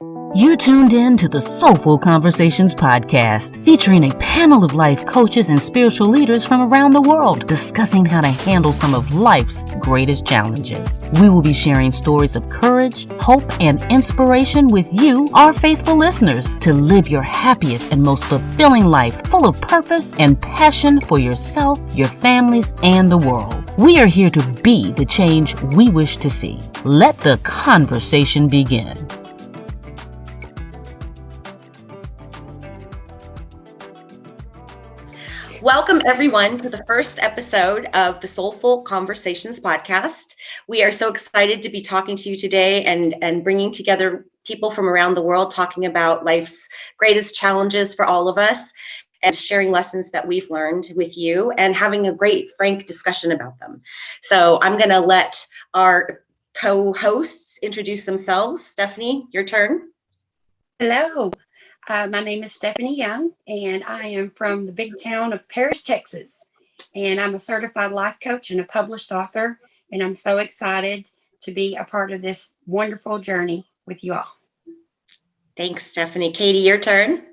You tuned in to the Soulful Conversations Podcast, featuring a panel of life coaches and spiritual leaders from around the world discussing how to handle some of life's greatest challenges. We will be sharing stories of courage, hope, and inspiration with you, our faithful listeners, to live your happiest and most fulfilling life full of purpose and passion for yourself, your families, and the world. We are here to be the change we wish to see. Let the conversation begin. Welcome, everyone, to the first episode of the Soulful Conversations Podcast. We are so excited to be talking to you today and bringing together people from around the world talking about life's greatest challenges for all of us and sharing lessons that we've learned with you and having a great, frank discussion about them. So I'm going to let our co-hosts introduce themselves. Stephanie, your turn. Hello. My name is Stephanie Young, and I am from the big town of Paris, Texas. And I'm a certified life coach and a published author. And I'm so excited to be a part of this wonderful journey with you all. Thanks, Stephanie. Katie, your turn.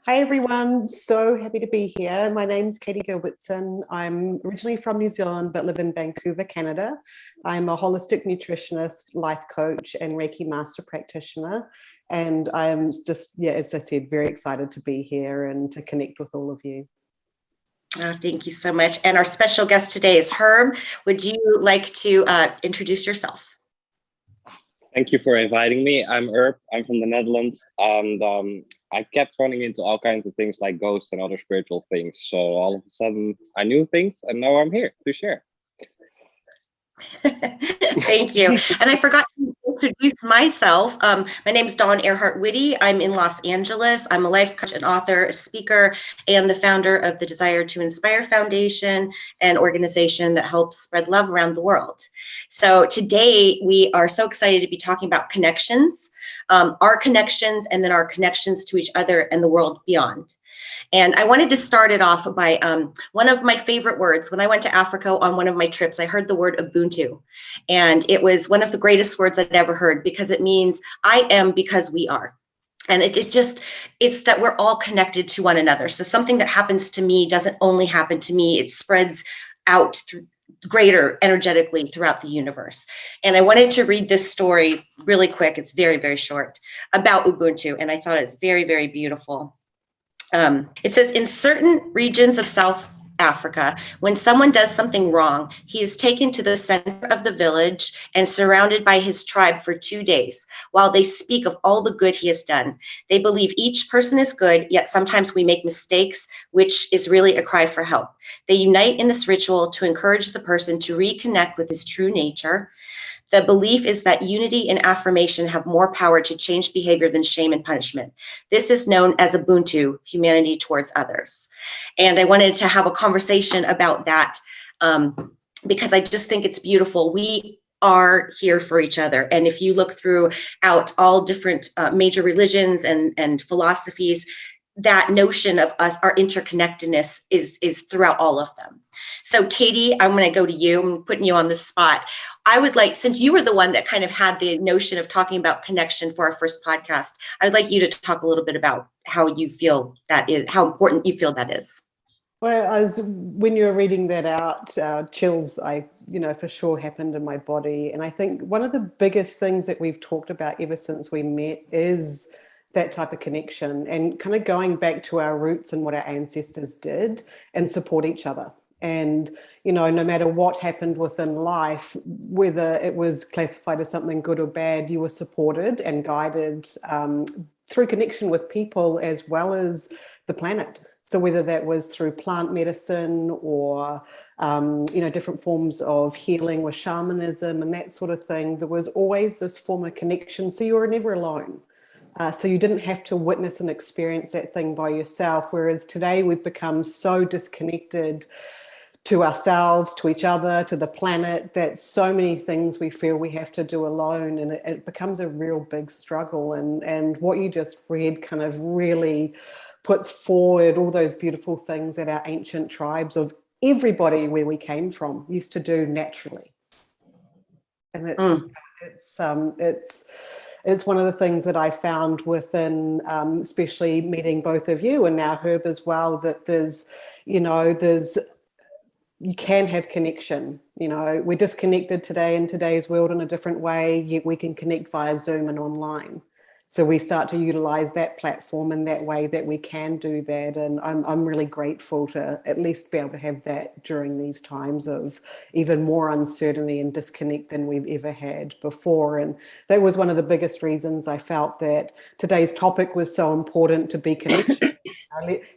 Hi, everyone. So happy to be here. My name's Katie Gilbertson. I'm originally from New Zealand, but live in Vancouver, Canada. I'm a holistic nutritionist, life coach, and Reiki master practitioner. And I'm just, as I said, very excited to be here and to connect with all of you. Oh, thank you so much. And our special guest today is Herb. Would you like to introduce yourself? Thank you for inviting me. I'm Herb. I'm from the Netherlands. And I kept running into all kinds of things like ghosts and other spiritual things. So all of a sudden I knew things, and now I'm here to share. Thank you. And I forgot to introduce myself. My name is Dawn Earhart Whitty. I'm in Los Angeles. I'm a life coach and author, a speaker, and the founder of the Desire to Inspire Foundation, an organization that helps spread love around the world. So today we are so excited to be talking about connections, our connections, and then our connections to each other and the world beyond. And I wanted to start it off by one of my favorite words. When I went to Africa on one of my trips, I heard the word Ubuntu. And it was one of the greatest words I'd ever heard because it means I am because we are. And it's that we're all connected to one another. So something that happens to me doesn't only happen to me, it spreads out through greater energetically throughout the universe. And I wanted to read this story really quick. It's very, very short about Ubuntu. And I thought it's very, very beautiful. It says, in certain regions of South Africa, when someone does something wrong, he is taken to the center of the village and surrounded by his tribe for 2 days, while they speak of all the good he has done. They believe each person is good, yet sometimes we make mistakes, which is really a cry for help. They unite in this ritual to encourage the person to reconnect with his true nature. The belief is that unity and affirmation have more power to change behavior than shame and punishment. This is known as Ubuntu, humanity towards others. And I wanted to have a conversation about that because I just think it's beautiful. We are here for each other. And if you look throughout all different major religions and philosophies, that notion of us, our interconnectedness is throughout all of them. So Katie, I'm going to go to you. I'm putting you on the spot. I would like, since you were the one that kind of had the notion of talking about connection for our first podcast, I'd like you to talk a little bit about how you feel that is, how important you feel that is. Well, when you were reading that out, chills, for sure happened in my body. And I think one of the biggest things that we've talked about ever since we met is that type of connection and kind of going back to our roots and what our ancestors did and support each other. And, no matter what happened within life, whether it was classified as something good or bad, you were supported and guided through connection with people as well as the planet. So whether that was through plant medicine or, different forms of healing with shamanism and that sort of thing, there was always this form of connection. So you were never alone. So you didn't have to witness and experience that thing by yourself. Whereas today we've become so disconnected to ourselves, to each other, to the planet, that so many things we feel we have to do alone, and it becomes a real big struggle. And what you just read kind of really puts forward all those beautiful things that our ancient tribes of everybody where we came from used to do naturally. And it's it's one of the things that I found within, especially meeting both of you and now Herb as well, that there's, you can have connection. We're disconnected today in today's world in a different way, yet we can connect via Zoom and online. So we start to utilize that platform in that way that we can do that. And I'm really grateful to at least be able to have that during these times of even more uncertainty and disconnect than we've ever had before. And that was one of the biggest reasons I felt that today's topic was so important, to be connected.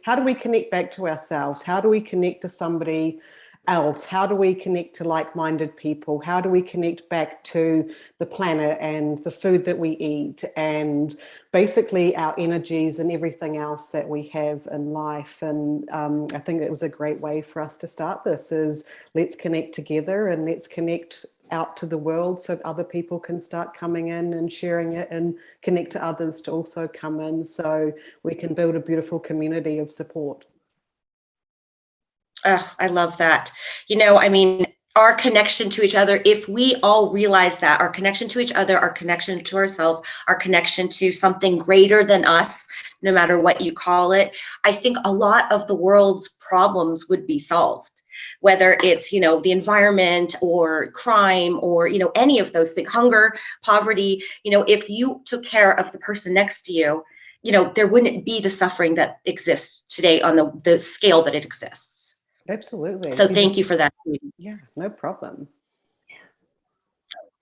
How do we connect back to ourselves? How do we connect to somebody else? How do we connect to like-minded people? How do we connect back to the planet and the food that we eat and basically our energies and everything else that we have in life? And I think it was a great way for us to start this, is let's connect together and let's connect out to the world so other people can start coming in and sharing it and connect to others to also come in, so we can build a beautiful community of support. Oh, I love that. Our connection to each other, if we all realize that our connection to each other, our connection to ourselves, our connection to something greater than us, no matter what you call it, I think a lot of the world's problems would be solved. Whether it's, the environment or crime or, any of those things, hunger, poverty, if you took care of the person next to you, there wouldn't be the suffering that exists today on the scale that it exists. Absolutely. So thank you for that. Yeah, no problem.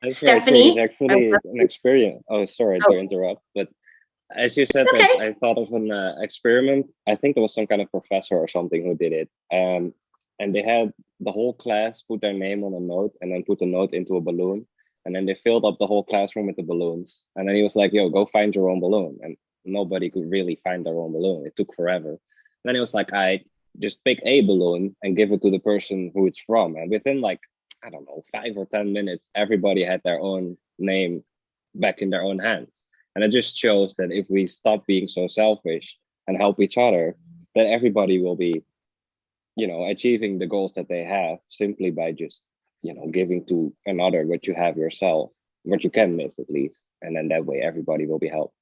That's Stephanie? very cool. It's actually an experience. Oh, sorry to interrupt, but as you said, Okay. that I thought of an experiment. I think it was some kind of professor or something who did it. And they had the whole class put their name on a note and then put the note into a balloon. And then they filled up the whole classroom with the balloons. And then he was like, yo, go find your own balloon. And nobody could really find their own balloon. It took forever. And then he was like, I just pick a balloon and give it to the person who it's from. And within 5 or 10 minutes, everybody had their own name back in their own hands. And it just shows that if we stop being so selfish and help each other, then everybody will be, achieving the goals that they have simply by just, giving to another what you have yourself, what you can miss at least. And then that way everybody will be helped.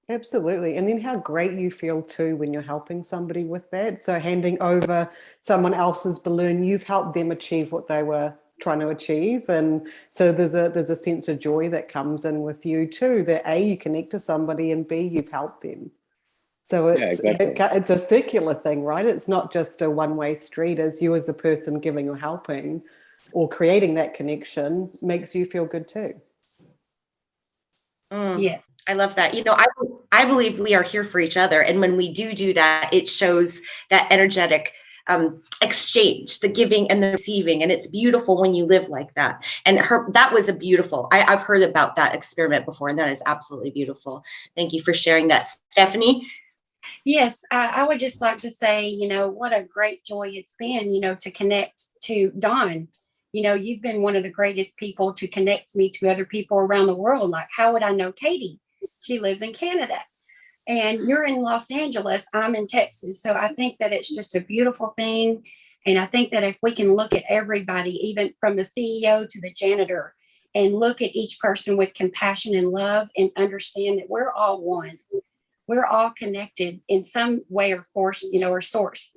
Absolutely. And then how great you feel too when you're helping somebody with that. So handing over someone else's balloon, you've helped them achieve what they were trying to achieve. And so there's a sense of joy that comes in with you too, that A, you connect to somebody, and B, you've helped them. So it's a circular thing, right? It's not just a one-way street. As you as the person giving or helping or creating that connection makes you feel good too. Yes. I love that. I believe we are here for each other. And when we do that, it shows that energetic exchange, the giving and the receiving. And it's beautiful when you live like that. And that was I've heard about that experiment before, and that is absolutely beautiful. Thank you for sharing that. Stephanie? Yes, I would just like to say, what a great joy it's been, to connect to Dawn. You've been one of the greatest people to connect me to other people around the world. Like, how would I know Katie? She lives in Canada. And you're in Los Angeles. I'm in Texas. So I think that it's just a beautiful thing. And I think that if we can look at everybody, even from the CEO to the janitor, and look at each person with compassion and love and understand that we're all one. We're all connected in some way or force, or source.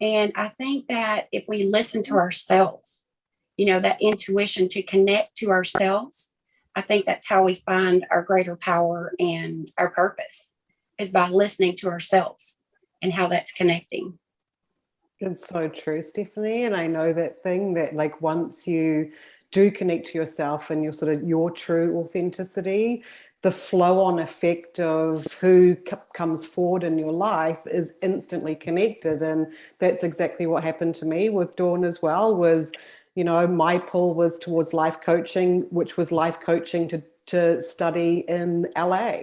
And I think that if we listen to ourselves, that intuition to connect to ourselves, I think that's how we find our greater power and our purpose, is by listening to ourselves and how that's connecting. It's so true, Stephanie. And I know that thing that once you do connect to yourself and your true authenticity, the flow-on effect of who comes forward in your life is instantly connected. And that's exactly what happened to me with Dawn as well, was my pull was towards life coaching, which was life coaching to study in LA.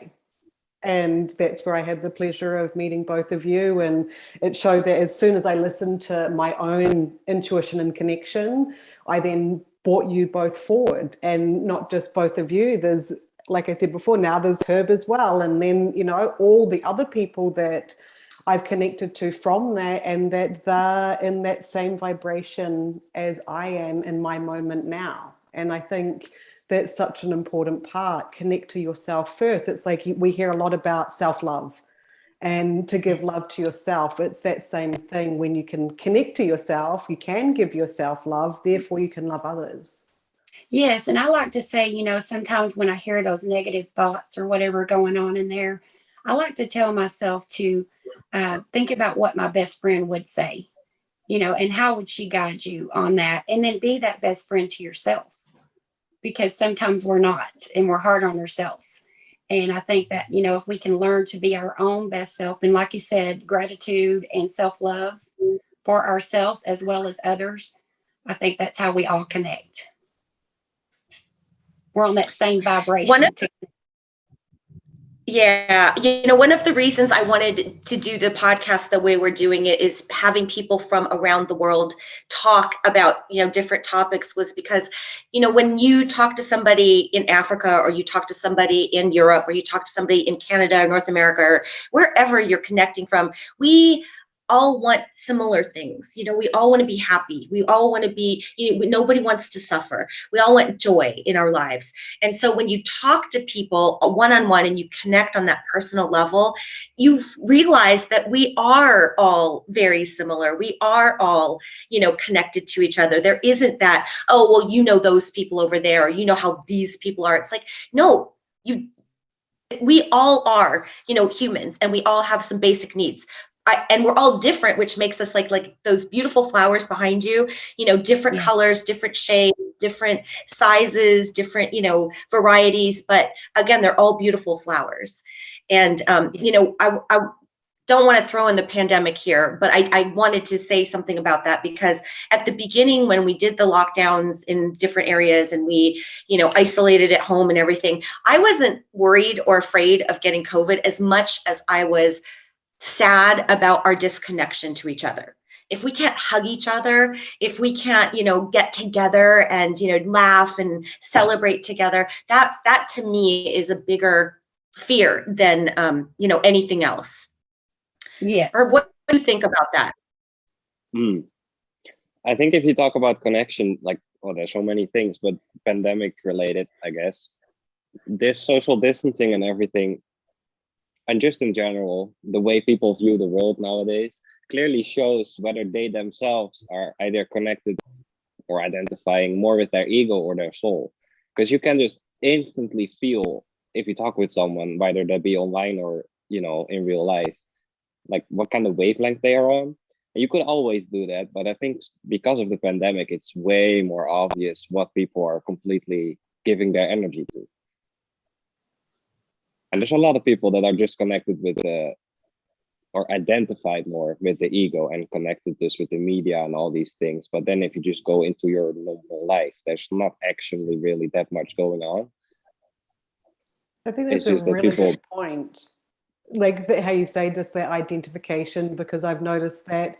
And that's where I had the pleasure of meeting both of you. And it showed that as soon as I listened to my own intuition and connection, I then brought you both forward. And not just both of you, there's, like I said before, now there's Herb as well. And then, all the other people that I've connected to from that, and that they're in that same vibration as I am in my moment now. And I think that's such an important part. Connect to yourself first. It's like we hear a lot about self-love, and to give love to yourself. It's that same thing. When you can connect to yourself, you can give yourself love, therefore you can love others. Yes. And I like to say, sometimes when I hear those negative thoughts or whatever going on in there, I like to tell myself to think about what my best friend would say, and how would she guide you on that? And then be that best friend to yourself, because sometimes we're not, and we're hard on ourselves. And I think that, if we can learn to be our own best self, and like you said, gratitude and self-love for ourselves as well as others, I think that's how we all connect. We're on that same vibration. Yeah. One of the reasons I wanted to do the podcast the way we're doing it is having people from around the world talk about, different topics, was because, when you talk to somebody in Africa, or you talk to somebody in Europe, or you talk to somebody in Canada or North America, or wherever you're connecting from, we all want similar things. We all want to be happy. We all want to be, nobody wants to suffer. We all want joy in our lives. And so when you talk to people one-on-one and you connect on that personal level, you realize that we are all very similar. We are all, connected to each other. There isn't that, oh, well, those people over there, or how these people are. It's like, no, we all are, humans, and we all have some basic needs. And we're all different, which makes us like those beautiful flowers behind you, different colors, different shades, different sizes, different, varieties. But again, they're all beautiful flowers. And, I don't want to throw in the pandemic here, but I wanted to say something about that, because at the beginning, when we did the lockdowns in different areas and we, isolated at home and everything, I wasn't worried or afraid of getting COVID as much as I was sad about our disconnection to each other. If we can't hug each other, if we can't, get together and, laugh and celebrate together, that to me is a bigger fear than, anything else. Yes. Or what do you think about that? I think if you talk about connection, there's so many things, but pandemic related, I guess, this social distancing and everything, and just in general, the way people view the world nowadays clearly shows whether they themselves are either connected or identifying more with their ego or their soul. Because you can just instantly feel, if you talk with someone, whether that be online or, in real life, like what kind of wavelength they are on. And you could always do that. But I think because of the pandemic, it's way more obvious what people are completely giving their energy to. And there's a lot of people that are just connected with or identified more with the ego and connected this with the media and all these things. But then if you just go into your normal life, there's not actually really that much going on. I think that's a really good point. Like how you say, just that identification, because I've noticed that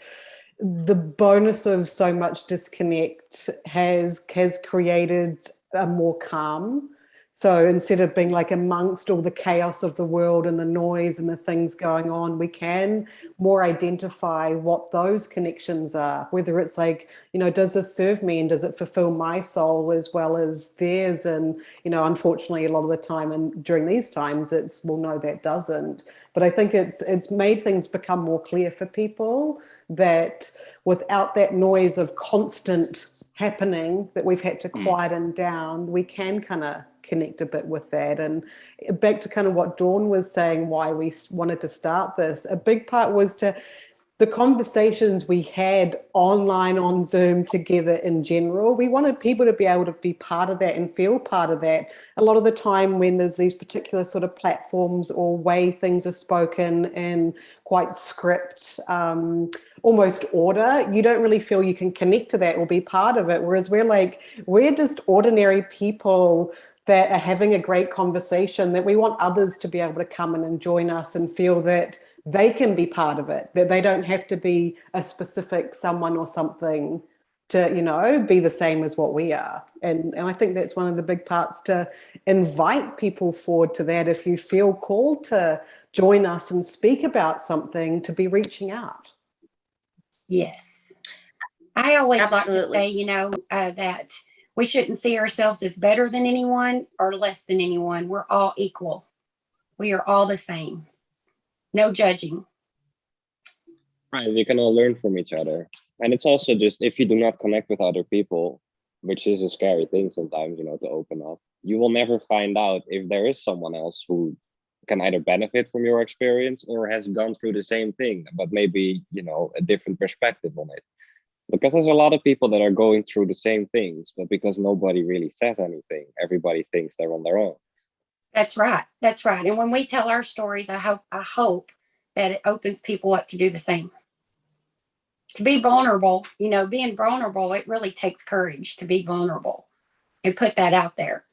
the bonus of so much disconnect has created a more calm. So instead of being like amongst all the chaos of the world and the noise and the things going on, we can more identify what those connections are, whether it's like, does this serve me and does it fulfill my soul as well as theirs? And, unfortunately, a lot of the time and during these times, it's, well, no, that doesn't. But I think it's made things become more clear for people that without that noise of constant happening that we've had to quieten down, we can kind of connect a bit with that. And back to kind of what Dawn was saying, why we wanted to start this, a big part was the conversations we had online on Zoom together in general. We wanted people to be able to be part of that and feel part of that. A lot of the time when there's these particular sort of platforms or way things are spoken in quite script, almost order, you don't really feel you can connect to that or be part of it. Whereas we're just ordinary people that are having a great conversation, that we want others to be able to come in and join us and feel that they can be part of it, that they don't have to be a specific someone or something to, be the same as what we are. And I think that's one of the big parts, to invite people forward to that. If you feel called to join us and speak about something, to be reaching out. Yes. I always Absolutely. like to say, that We shouldn't see ourselves as better than anyone or less than anyone. We're all equal. We are all the same. No judging. Right, we can all learn from each other. And it's also just, if you do not connect with other people, which is a scary thing sometimes, to open up, you will never find out if there is someone else who can either benefit from your experience or has gone through the same thing, but maybe, a different perspective on it. Because there's a lot of people that are going through the same things, but because nobody really says anything, everybody thinks they're on their own. That's right. That's right. And when we tell our stories, I hope that it opens people up to do the same. To be vulnerable, being vulnerable, it really takes courage to be vulnerable and put that out there.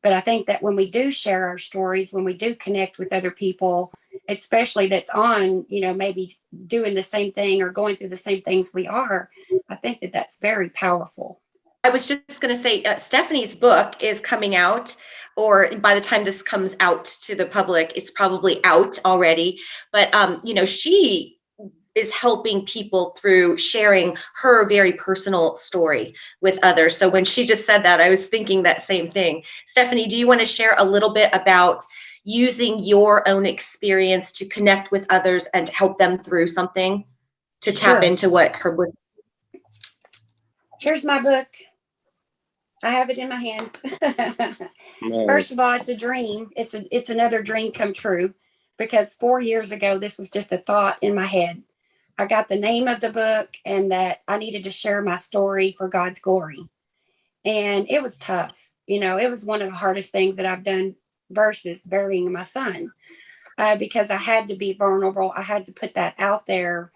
But I think that when we do share our stories, when we do connect with other people, especially that's on, maybe doing the same thing or going through the same things we are, I think that that's very powerful. I was just going to say, Stephanie's book is coming out, or by the time this comes out to the public, it's probably out already. But, she is helping people through sharing her very personal story with others. So when she just said that, I was thinking that same thing. Stephanie, do you want to share a little bit about using your own experience to connect with others and to help them through something, to tap into what her book? Here's my book. I have it in my hand. No. First of all, it's a dream. It's another dream come true, because 4 years ago, this was just a thought in my head. I got the name of the book and that I needed to share my story for God's glory. And it was tough. It was one of the hardest things that I've done versus burying my son, because I had to be vulnerable. I had to put that out there.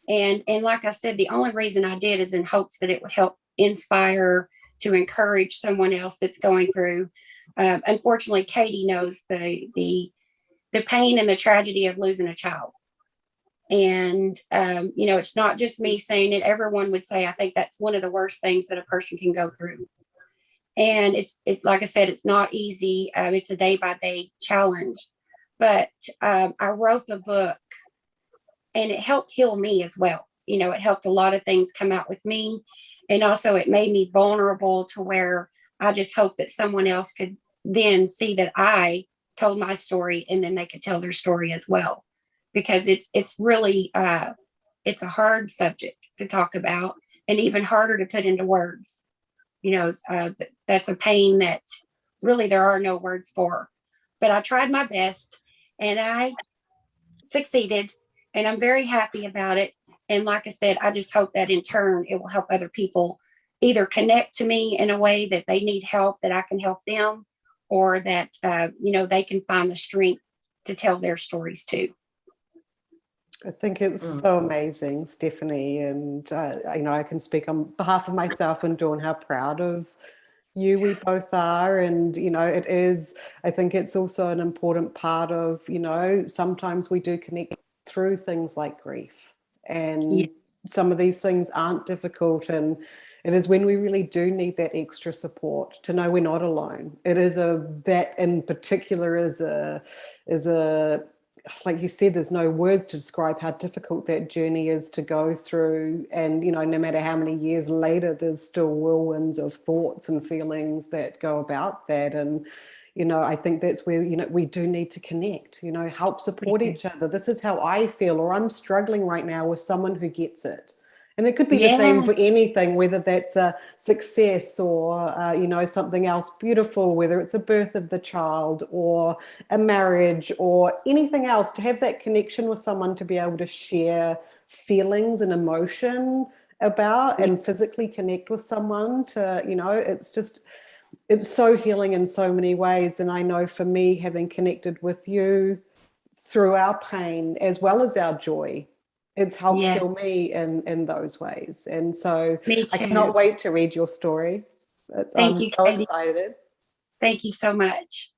And like I said, the only reason I did is in hopes that it would help inspire, to encourage someone else that's going through. Unfortunately, Katie knows the pain and the tragedy of losing a child. And, it's not just me saying it. Everyone would say, I think that's one of the worst things that a person can go through. And it's like I said, it's not easy. It's a day-by-day challenge. But I wrote the book and it helped heal me as well. It helped a lot of things come out with me. And also it made me vulnerable to where I just hope that someone else could then see that I told my story and then they could tell their story as well. Because it's really, it's a hard subject to talk about and even harder to put into words. That's a pain that really there are no words for. But I tried my best and I succeeded and I'm very happy about it. And like I said, I just hope that in turn, it will help other people either connect to me in a way that they need help, that I can help them, or that, they can find the strength to tell their stories too. I think it's so amazing, Stephanie. And, I can speak on behalf of myself and Dawn, how proud of you we both are. And, it is, I think it's also an important part of, sometimes we do connect through things like grief. And some of these things aren't difficult. And it is when we really do need that extra support to know we're not alone. It is that in particular is a like you said, there's no words to describe how difficult that journey is to go through. And, no matter how many years later, there's still whirlwinds of thoughts and feelings that go about that. And, I think that's where, we do need to connect, help support each other. This is how I feel, or I'm struggling right now with someone who gets it. And it could be the same for anything, whether that's a success or, something else beautiful, whether it's a birth of the child or a marriage or anything else, to have that connection with someone, to be able to share feelings and emotion about and physically connect with someone to, it's so healing in so many ways. And I know for me, having connected with you through our pain as well as our joy, it's helped heal me in those ways. And so I cannot wait to read your story. Thank I'm you, so Katie. excited. Thank you so much.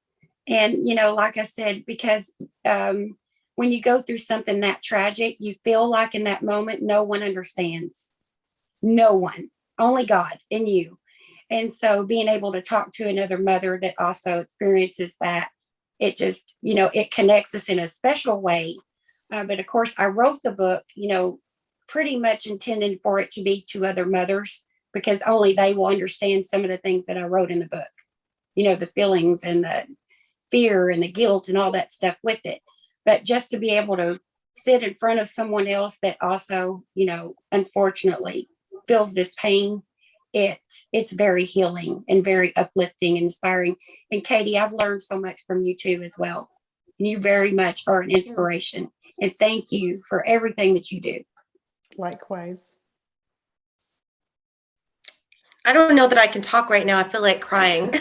And, like I said, because when you go through something that tragic, you feel like in that moment, no one understands. No one, only God and you. And so being able to talk to another mother that also experiences that, it just, it connects us in a special way. But of course, I wrote the book, pretty much intending for it to be to other mothers because only they will understand some of the things that I wrote in the book, the feelings and the fear and the guilt and all that stuff with it. But just to be able to sit in front of someone else that also, unfortunately feels this pain, it's very healing and very uplifting and inspiring. And Katie, I've learned so much from you too as well. And you very much are an inspiration. And thank you for everything that you do. Likewise. I don't know that I can talk right now. I feel like crying.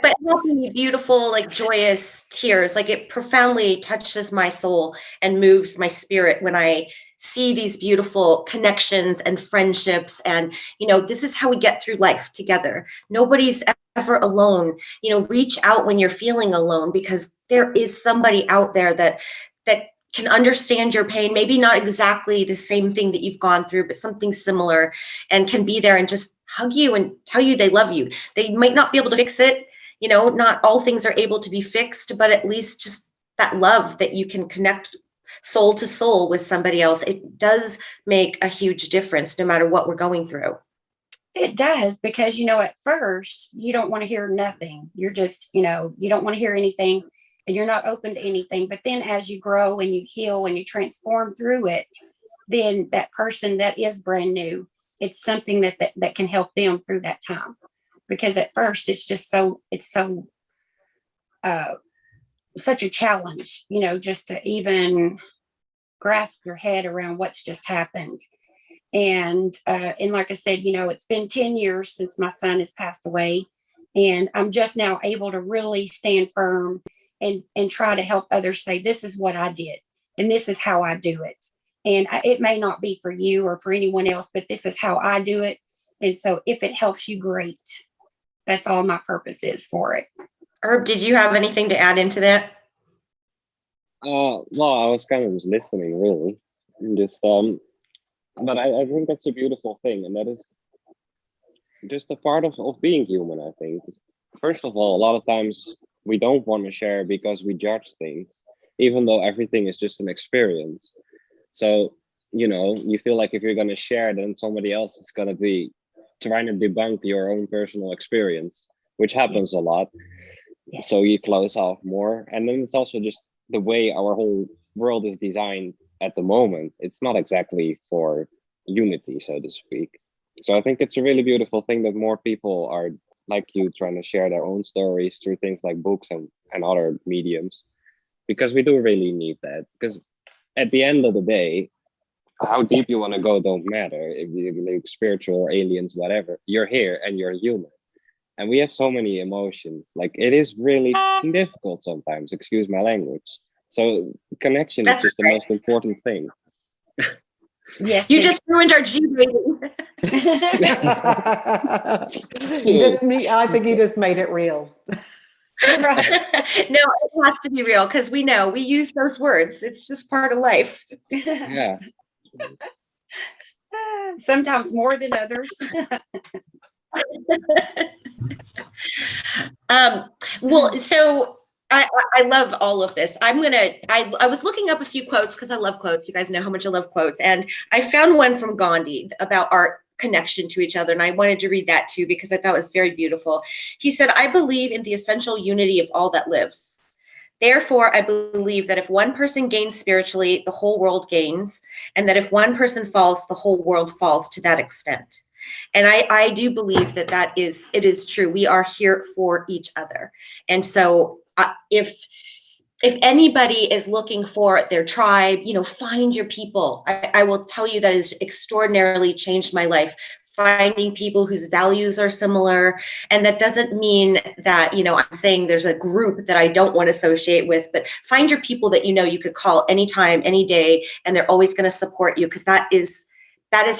but helping me beautiful, like joyous tears. Like it profoundly touches my soul and moves my spirit when I see these beautiful connections and friendships. And, this is how we get through life together. Nobody's ever alone. Reach out when you're feeling alone, because there is somebody out there that can understand your pain, maybe not exactly the same thing that you've gone through, but something similar, and can be there and just hug you and tell you they love you. They might not be able to fix it. Not all things are able to be fixed, but at least just that love that you can connect soul to soul with somebody else. It does make a huge difference no matter what we're going through. It does, because, at first you don't want to hear nothing. You're just, you don't want to hear anything. And you're not open to anything. But then as you grow and you heal and you transform through it, then that person that is brand new, it's something that can help them through that time. Because at first it's such a challenge, just to even grasp your head around what's just happened. And like I said, it's been 10 years since my son has passed away. And I'm just now able to really stand firm and try to help others say, this is what I did, and this is how I do it. And it may not be for you or for anyone else, but this is how I do it. And so if it helps you, great. That's all my purpose is for it. Herb, did you have anything to add into that? Well, I was kind of just listening, really. But I think that's a beautiful thing, and that is just a part of being human, I think. First of all, a lot of times we don't want to share because we judge things, even though everything is just an experience. So, you feel like if you're going to share, then somebody else is going to be trying to debunk your own personal experience, which happens a lot. Yes. So you close off more. And then it's also just the way our whole world is designed at the moment. It's not exactly for unity, so to speak. So I think it's a really beautiful thing that more people are like you, trying to share their own stories through things like books and other mediums, because we do really need that. Because at the end of the day, how deep you want to go don't matter. If you're like spiritual or aliens, whatever, you're here and you're human. And we have so many emotions. Like, it is really difficult sometimes, excuse my language. So connection is just the most important thing. Yes. You just ruined our G rating. I think you just made it real. Right. No, it has to be real, because we use those words. It's just part of life. Yeah. Sometimes more than others. Well, so I love all of this. I was looking up a few quotes, because I love quotes. You guys know how much I love quotes. And I found one from Gandhi about our connection to each other. And I wanted to read that too, because I thought it was very beautiful. He said, "I believe in the essential unity of all that lives. Therefore, I believe that if one person gains spiritually, the whole world gains. And that if one person falls, the whole world falls to that extent." And I do believe that it is true. We are here for each other. And so if anybody is looking for their tribe, find your people. I will tell you that has extraordinarily changed my life. Finding people whose values are similar. And that doesn't mean that, I'm saying there's a group that I don't want to associate with, but find your people that you could call anytime, any day, and they're always going to support you, because that is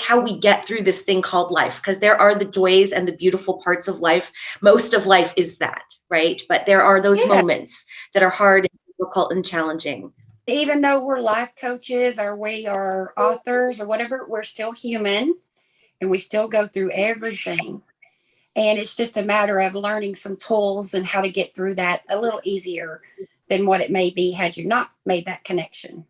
how we get through this thing called life. Because there are the joys and the beautiful parts of life. Most of life is that, right? But there are those moments that are hard and difficult and challenging. Even though we're life coaches or we are authors or whatever, we're still human and we still go through everything. And it's just a matter of learning some tools and how to get through that a little easier than what it may be had you not made that connection.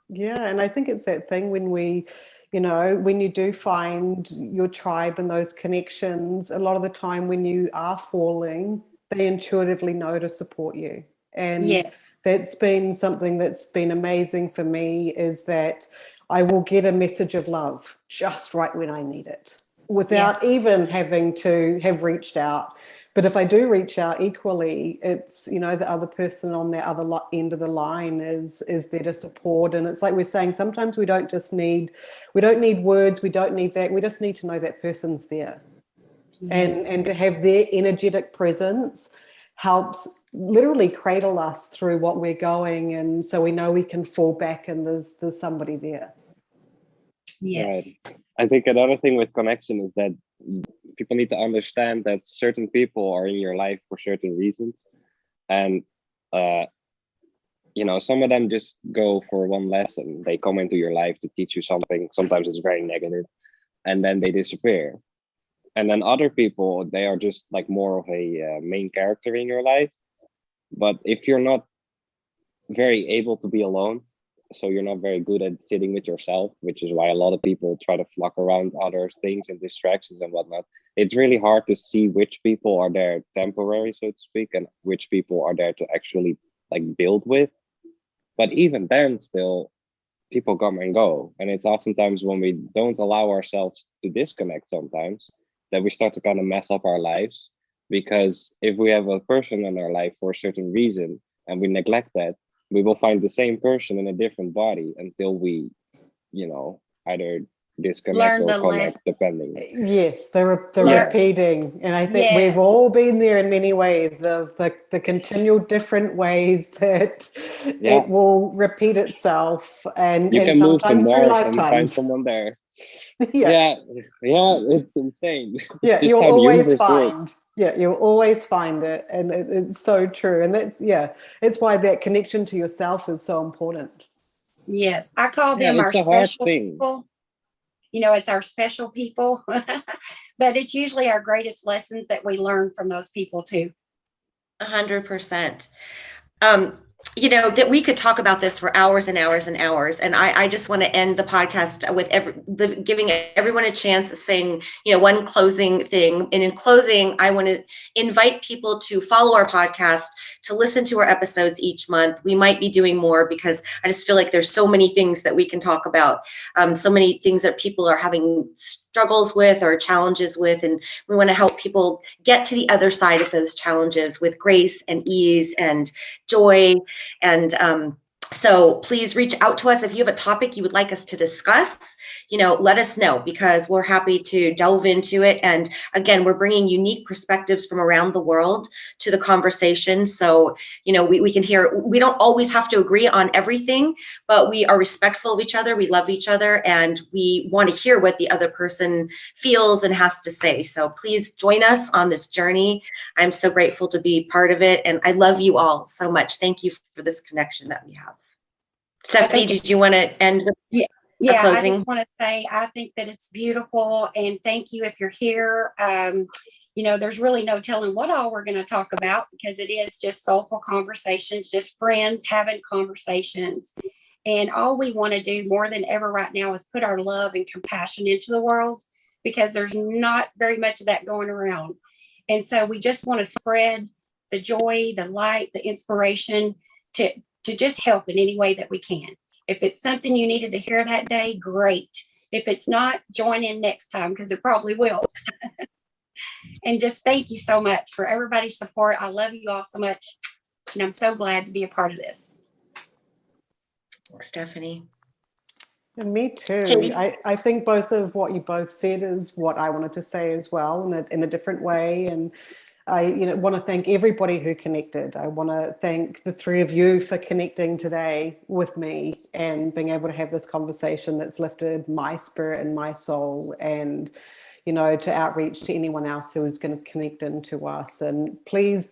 Yeah, and I think it's that thing when we You know, when you do find your tribe and those connections, a lot of the time when you are falling, they intuitively know to support you. And Yes. that's been something that's been amazing for me, is that I will get a message of love just right when I need it, without even having to have reached out. But if I do reach out, equally, it's, you know, the other person on the other end of the line is there to support. And it's like we're saying, sometimes we don't need words, we don't need that. We just need to know that person's there. Yes. And to have their energetic presence helps literally cradle us through what we're going. And so we know we can fall back and there's somebody there. Yes. Right. I think another thing with connection is that people need to understand that certain people are in your life for certain reasons. And, some of them just go for one lesson. They come into your life to teach you something. Sometimes it's very negative, and then they disappear. And then other people, they are just like more of a main character in your life. But if you're not very able to be alone, so you're not very good at sitting with yourself, which is why a lot of people try to flock around other things and distractions and whatnot. It's really hard to see which people are there temporary, so to speak, and which people are there to actually like build with. But even then, still, people come and go. And it's oftentimes when we don't allow ourselves to disconnect sometimes that we start to kind of mess up our lives. Because if we have a person in our life for a certain reason and we neglect that, we will find the same person in a different body until we, either disconnect or connect, depending. Yes, the repeating. And I think we've all been there in many ways, of the continual different ways that it will repeat itself. And you can move to sometimes through Mars and find lifetimes. someone there. Yeah, it's insane. Yeah, Just you'll how the always universe find. works. Yeah, you'll always find it, and it's so true. And it's why that connection to yourself is so important. Yes, I call them our It's a hard special thing. people. It's our special people, but it's usually our greatest lessons that we learn from those people too. 100%. That we could talk about this for hours and hours and hours. And I just want to end the podcast with giving everyone a chance of saying, one closing thing. And in closing, I want to invite people to follow our podcast, to listen to our episodes each month. We might be doing more because I just feel like there's so many things that we can talk about, so many things that people are having struggles with or challenges with. And we want to help people get to the other side of those challenges with grace and ease and joy. And so please reach out to us if you have a topic you would like us to discuss. Let us know, because we're happy to delve into it. And again, we're bringing unique perspectives from around the world to the conversation. So, we can hear, we don't always have to agree on everything, but we are respectful of each other. We love each other, and we want to hear what the other person feels and has to say. So please join us on this journey. I'm so grateful to be part of it. And I love you all so much. Thank you for this connection that we have. Stephanie, did you want to end with Yeah, closing? I just want to say, I think that it's beautiful, and thank you if you're here. There's really no telling what all we're going to talk about, because it is just soulful conversations, just friends having conversations. And all we want to do more than ever right now is put our love and compassion into the world, because there's not very much of that going around. And so we just want to spread the joy, the light, the inspiration to just help in any way that we can. If it's something you needed to hear that day, great. If it's not, join in next time, because it probably will. And just thank you so much for everybody's support. I love you all so much, and I'm so glad to be a part of this. Stephanie. And me too. I think both of what you both said is what I wanted to say as well, in a different way. And I want to thank everybody who connected. I want to thank the three of you for connecting today with me and being able to have this conversation that's lifted my spirit and my soul, and to outreach to anyone else who is going to connect into us. And please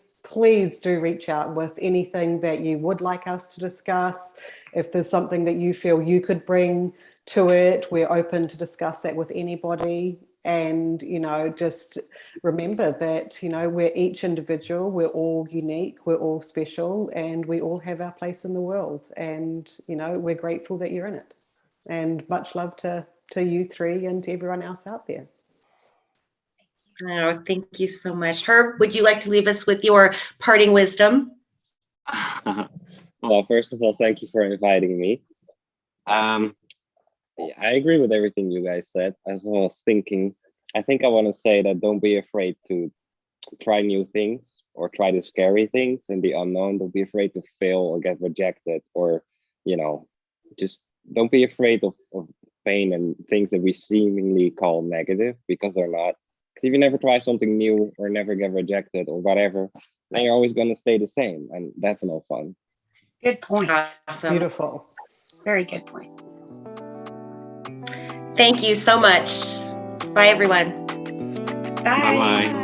do reach out with anything that you would like us to discuss. If there's something that you feel you could bring to it, we're open to discuss that with anybody. And, just remember that, we're each individual, we're all unique, we're all special, and we all have our place in the world. And, we're grateful that you're in it. And much love to to you three and to everyone else out there. Oh, thank you so much. Herb, would you like to leave us with your parting wisdom? Well, first of all, thank you for inviting me. Yeah, I agree with everything you guys said. As I was thinking, I think I want to say that don't be afraid to try new things or try the scary things in the unknown. Don't be afraid to fail or get rejected, or, just don't be afraid of pain and things that we seemingly call negative, because they're not. Because if you never try something new or never get rejected or whatever, then you're always going to stay the same. And that's no fun. Good point. Awesome. Beautiful. Very good point. Thank you so much. Bye, everyone. Bye. Bye-bye.